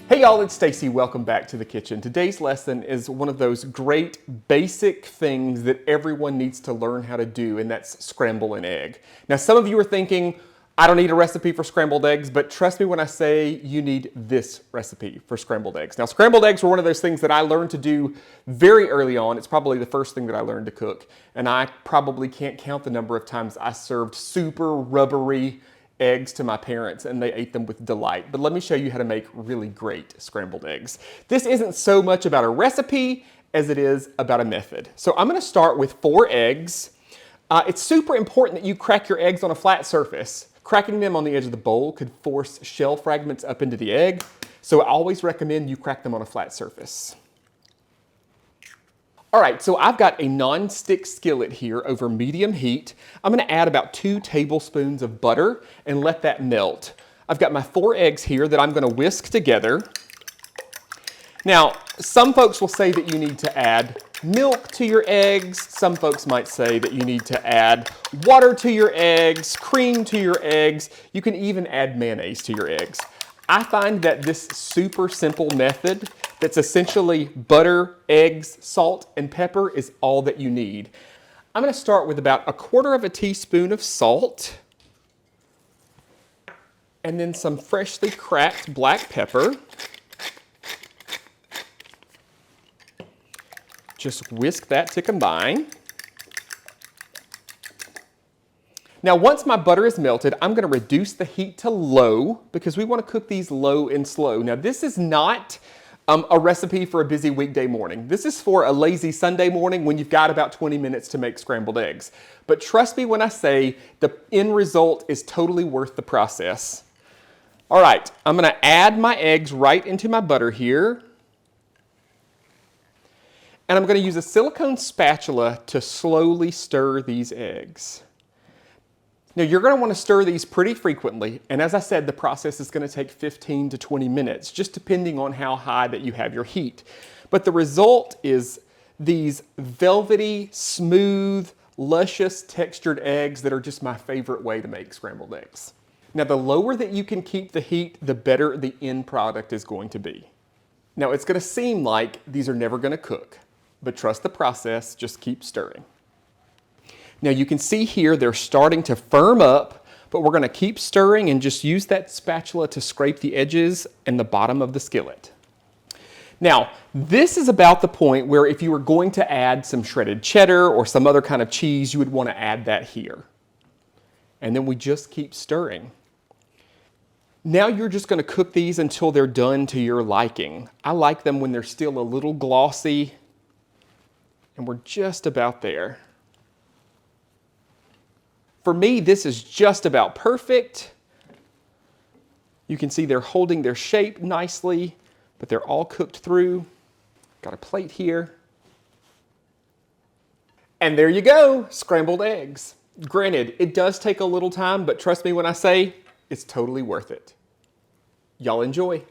Hey y'all, it's Stacy. Welcome back to the kitchen. Today's lesson is one of those great basic things that everyone needs to learn how to do, and that's scramble an egg. Now, some of you are thinking, I don't need a recipe for scrambled eggs, but trust me when I say you need this recipe for scrambled eggs. Now, scrambled eggs were one of those things that I learned to do very early on. It's probably the first thing that I learned to cook, and I probably can't count the number of times I served super rubbery eggs to my parents and they ate them with delight. But let me show you how to make really great scrambled eggs. This isn't so much about a recipe as it is about a method. So I'm gonna start with 4 eggs. It's super important that you crack your eggs on a flat surface. Cracking them on the edge of the bowl could force shell fragments up into the egg. So I always recommend you crack them on a flat surface. All right, so I've got a non-stick skillet here over medium heat. I'm gonna add about 2 tablespoons of butter and let that melt. I've got my 4 eggs here that I'm gonna whisk together. Now, some folks will say that you need to add milk to your eggs. Some folks might say that you need to add water to your eggs, cream to your eggs. You can even add mayonnaise to your eggs. I find that this super simple method that's essentially butter, eggs, salt, and pepper is all that you need. I'm gonna start with about 1/4 teaspoon of salt and then some freshly cracked black pepper. Just whisk that to combine. Now, once my butter is melted, I'm gonna reduce the heat to low because we wanna cook these low and slow. Now, this is not a recipe for a busy weekday morning. This is for a lazy Sunday morning when you've got about 20 minutes to make scrambled eggs. But trust me when I say the end result is totally worth the process. All right, I'm gonna add my eggs right into my butter here. And I'm gonna use a silicone spatula to slowly stir these eggs. Now you're gonna wanna stir these pretty frequently, and as I said, the process is gonna take 15 to 20 minutes, just depending on how high that you have your heat. But the result is these velvety, smooth, luscious, textured eggs that are just my favorite way to make scrambled eggs. Now the lower that you can keep the heat, the better the end product is going to be. Now it's gonna seem like these are never gonna cook, but trust the process, just keep stirring. Now you can see here they're starting to firm up, but we're gonna keep stirring and just use that spatula to scrape the edges and the bottom of the skillet. Now, this is about the point where if you were going to add some shredded cheddar or some other kind of cheese, you would wanna add that here. And then we just keep stirring. Now you're just gonna cook these until they're done to your liking. I like them when they're still a little glossy, and we're just about there. For me, this is just about perfect. You can see they're holding their shape nicely, but they're all cooked through. Got a plate here. And there you go, scrambled eggs. Granted, it does take a little time, but trust me when I say it's totally worth it. Y'all enjoy.